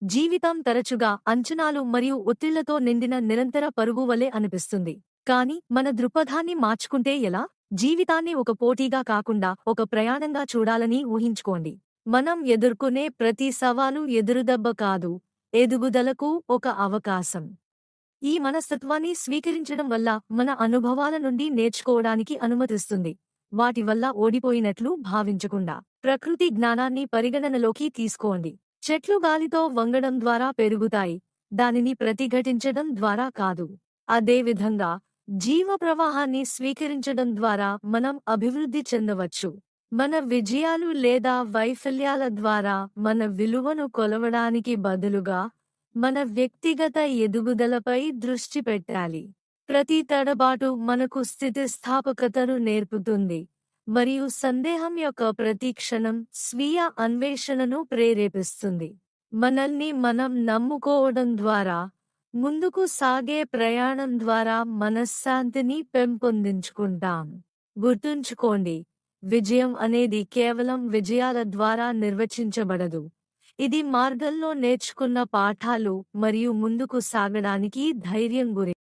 జీవితం తరచుగా అంచనాలు మరియు ఒత్తిళ్లతో నిండిన నిరంతర పరుగు వలె అనిపిస్తుంది. కానీ మన దృక్పథాన్ని మార్చుకుంటే ఎలా? జీవితాన్ని ఒక పోటీగా కాకుండా ఒక ప్రయాణంగా చూడాలని ఊహించుకోండి. మనం ఎదుర్కొనే ప్రతి సవాలు ఎదురుదెబ్బ కాదు, ఎదుగుదలకు ఒక అవకాశం. ఈ మనస్తత్వాన్ని స్వీకరించడం వల్ల మన అనుభవాల నుండి నేర్చుకోవడానికి అనుమతిస్తుంది. వాటి వల్ల ఓడిపోయినట్లు భావించకుండా ప్రకృతి జ్ఞానాన్ని పరిగణనలోకి తీసుకోండి. చెట్లు గాలితో వంగడం ద్వారా పెరుగుతాయి, దానిని ప్రతిఘటించడం ద్వారా కాదు. అదేవిధంగా జీవ ప్రవాహాన్ని స్వీకరించడం ద్వారా మనం అభివృద్ధి చెందవచ్చు. మన విజయాలు లేదా వైఫల్యాల ద్వారా మన విలువను కొలవడానికి బదులుగా మన వ్యక్తిగత ఎదుగుదలపై దృష్టి పెట్టాలి. ప్రతి తడబాటు మనకు స్థితిస్థాపకతను నేర్పుతుంది మరియు సందేహం యొక్క ప్రతి క్షణం స్వీయ అన్వేషణను ప్రేరేపిస్తుంది. మనల్ని మనం నమ్ముకోవడం ద్వారా, ముందుకు సాగే ప్రయాణం ద్వారా మనశ్శాంతిని పెంపొందించుకుంటాం. గుర్తుంచుకోండి, విజయం అనేది కేవలం విజయాల ద్వారా నిర్వచించబడదు. ఇది మార్గంలో నేర్చుకున్న పాఠాలు మరియు ముందుకు సాగడానికి ధైర్యం గురించి.